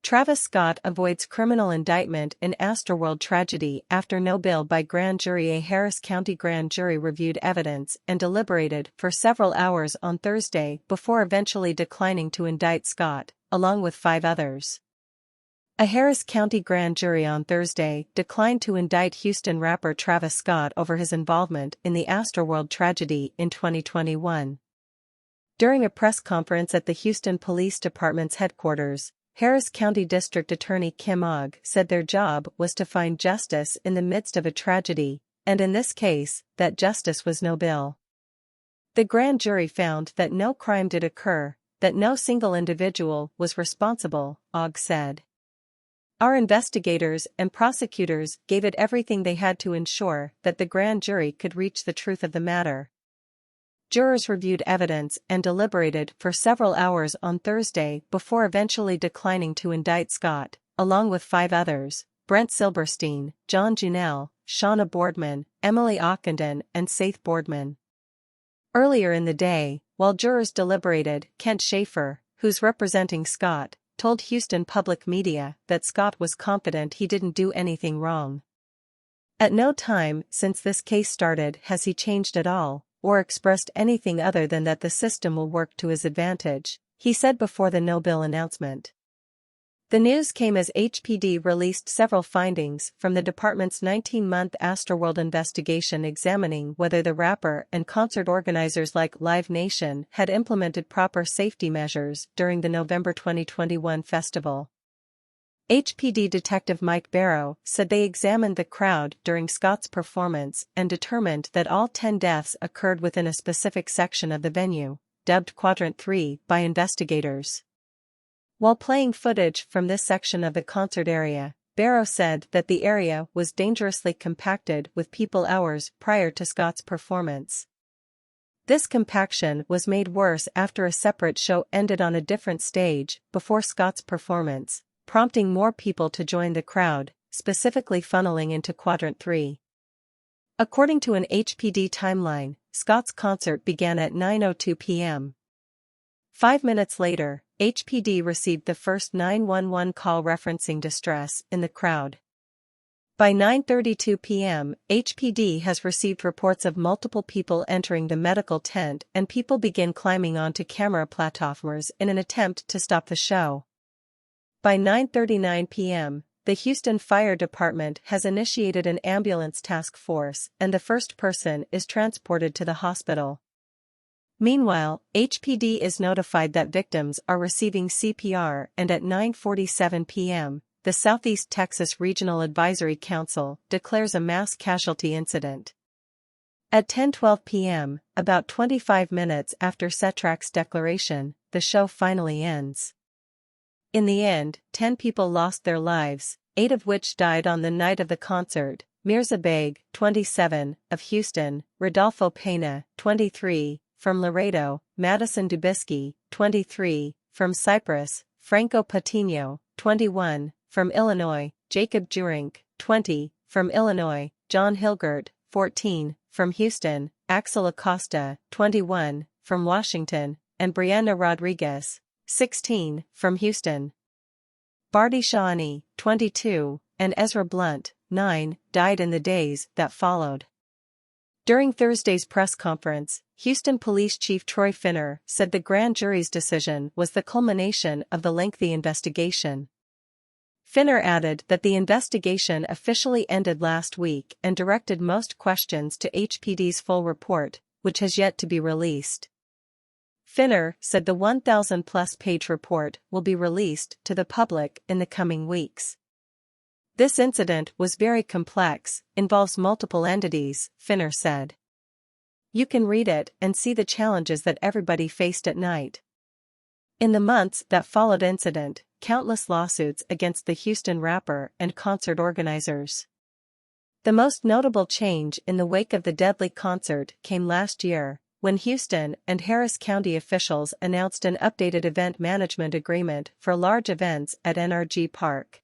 Travis Scott avoids criminal indictment in Astroworld tragedy after no bail by grand jury. A Harris County grand jury reviewed evidence and deliberated for several hours on Thursday before eventually declining to indict Scott, along with 5 others. A Harris County grand jury on Thursday declined to indict Houston rapper Travis Scott over his involvement in the Astroworld tragedy in 2021. During a press conference at the Houston Police Department's headquarters, Harris County District Attorney Kim Ogg said their job was to find justice in the midst of a tragedy, and in this case, that justice was no bail. The grand jury found that no crime did occur, that no single individual was responsible, Ogg said. Our investigators and prosecutors gave it everything they had to ensure that the grand jury could reach the truth of the matter. Jurors reviewed evidence and deliberated for several hours on Thursday before eventually declining to indict Scott, along with 5 others: Brent Silberstein, John Junell, Shauna Boardman, Emily Ockenden, and Saith Boardman. Earlier in the day, while jurors deliberated, Kent Schaefer, who's representing Scott, told Houston Public Media that Scott was confident he didn't do anything wrong. At no time since this case started has he changed at all, or expressed anything other than that the system will work to his advantage, he said before the no-bail announcement. The news came as HPD released several findings from the department's 19-month Astroworld investigation examining whether the rapper and concert organizers like Live Nation had implemented proper safety measures during the November 2021 festival. HPD Detective Mike Barrow said they examined the crowd during Scott's performance and determined that all 10 deaths occurred within a specific section of the venue, dubbed Quadrant 3 by investigators. While playing footage from this section of the concert area, Barrow said that the area was dangerously compacted with people hours prior to Scott's performance. This compaction was made worse after a separate show ended on a different stage before Scott's performance, prompting more people to join the crowd, specifically funneling into Quadrant 3. According to an HPD timeline, Scott's concert began at 9:02 p.m. 5 minutes later, HPD received the first 911 call referencing distress in the crowd. By 9:32 p.m., HPD has received reports of multiple people entering the medical tent and people begin climbing onto camera platforms in an attempt to stop the show. By 9:39 p.m., the Houston Fire Department has initiated an ambulance task force and the first person is transported to the hospital. Meanwhile, HPD is notified that victims are receiving CPR and at 9:47 p.m., the Southeast Texas Regional Advisory Council declares a mass casualty incident. At 10:12 p.m., about 25 minutes after SETRAC's declaration, the show finally ends. In the end, 10 people lost their lives, 8 of which died on the night of the concert: Mirza Beg, 27, of Houston; Rodolfo Pena, 23, from Laredo; Madison Dubisky, 23, from Cypress; Franco Patino, 21, from Illinois; Jacob Jurink, 20, from Illinois; John Hilgert, 14, from Houston; Axel Acosta, 21, from Washington; and Brianna Rodriguez, 16, from Houston. Bardi Shawani, 22, and Ezra Blunt, 9, died in the days that followed. During Thursday's press conference, Houston Police Chief Troy Finner said the grand jury's decision was the culmination of the lengthy investigation. Finner added that the investigation officially ended last week and directed most questions to HPD's full report, which has yet to be released. Finner said the 1,000-plus page report will be released to the public in the coming weeks. This incident was very complex, involves multiple entities, Finner said. You can read it and see the challenges that everybody faced at night. In the months that followed incident, countless lawsuits against the Houston rapper and concert organizers. The most notable change in the wake of the deadly concert came last year, when Houston and Harris County officials announced an updated event management agreement for large events at NRG Park.